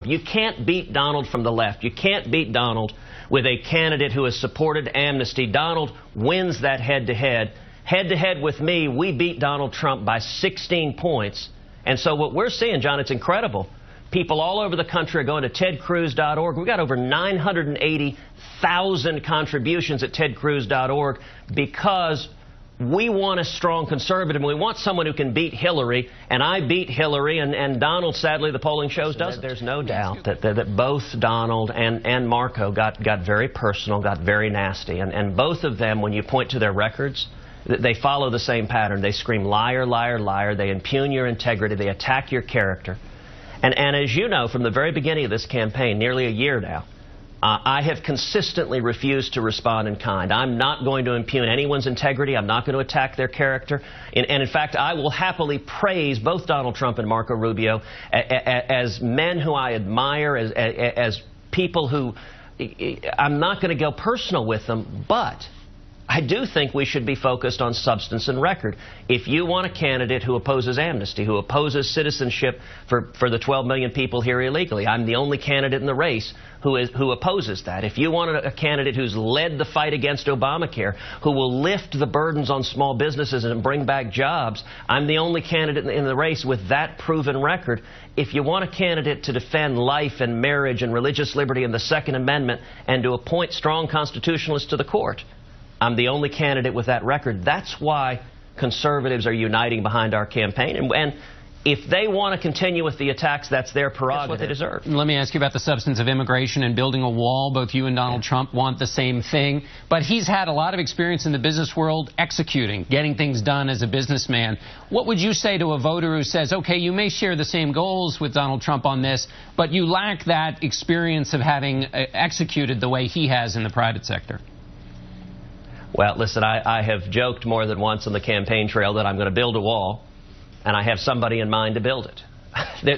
You can't beat Donald from the left. You can't beat Donald with a candidate who has supported amnesty. Donald wins that head-to-head. Head-to-head with me, we beat Donald Trump by 16 points. And so what we're seeing, John, it's incredible. People all over the country are going to tedcruz.org. We've got over 980,000 contributions at tedcruz.org because we want a strong conservative. We want someone who can beat Hillary, and I beat Hillary, and Donald, sadly, the polling shows doesn't. There's no doubt that both Donald and Marco got very personal, got very nasty, and both of them, when you point to their records, they follow the same pattern. They scream liar, liar, liar. They impugn your integrity. They attack your character. And as you know, from the very beginning of this campaign, nearly a year now, I have consistently refused to respond in kind. I'm not going to impugn anyone's integrity. I'm not going to attack their character. And in fact, I will happily praise both Donald Trump and Marco Rubio as men who I admire, as people who I'm not going to go personal with them, but I do think we should be focused on substance and record. If you want a candidate who opposes amnesty, who opposes citizenship for the 12 million people here illegally, I'm the only candidate in the race who opposes that. If you want a candidate who's led the fight against Obamacare, who will lift the burdens on small businesses and bring back jobs, I'm the only candidate in the race with that proven record. If you want a candidate to defend life and marriage and religious liberty and the Second Amendment and to appoint strong constitutionalists to the court, I'm the only candidate with that record. That's why conservatives are uniting behind our campaign. And if they want to continue with the attacks, that's their prerogative. That's what they deserve. Let me ask you about the substance of immigration and building a wall. Both you and Donald Trump want the same thing. But he's had a lot of experience in the business world executing, getting things done as a businessman. What would you say to a voter who says, okay, you may share the same goals with Donald Trump on this, but you lack that experience of having executed the way he has in the private sector? Well, listen, I have joked more than once on the campaign trail that I'm going to build a wall, and I have somebody in mind to build it.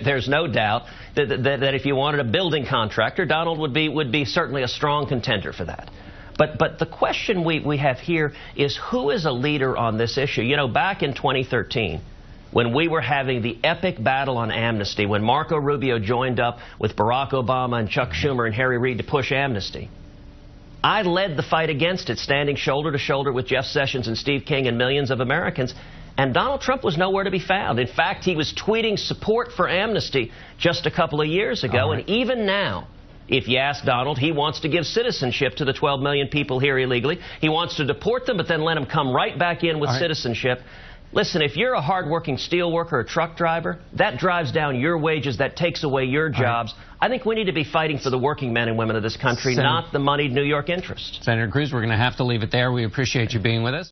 There's no doubt that if you wanted a building contractor, Donald would be certainly a strong contender for that. But the question we have here is who is a leader on this issue? You know, back in 2013, when we were having the epic battle on amnesty, when Marco Rubio joined up with Barack Obama and Chuck Schumer and Harry Reid to push amnesty, I led the fight against it, standing shoulder to shoulder with Jeff Sessions and Steve King and millions of Americans. And Donald Trump was nowhere to be found. In fact, he was tweeting support for amnesty just a couple of years ago. And even now, if you ask Donald, he wants to give citizenship to the 12 million people here illegally. He wants to deport them, but then let them come right back in with citizenship. Listen, if you're a hardworking steel worker or truck driver, that drives down your wages, that takes away your jobs. I think we need to be fighting for the working men and women of this country, not the moneyed New York interests. Senator Cruz, we're going to have to leave it there. We appreciate you being with us.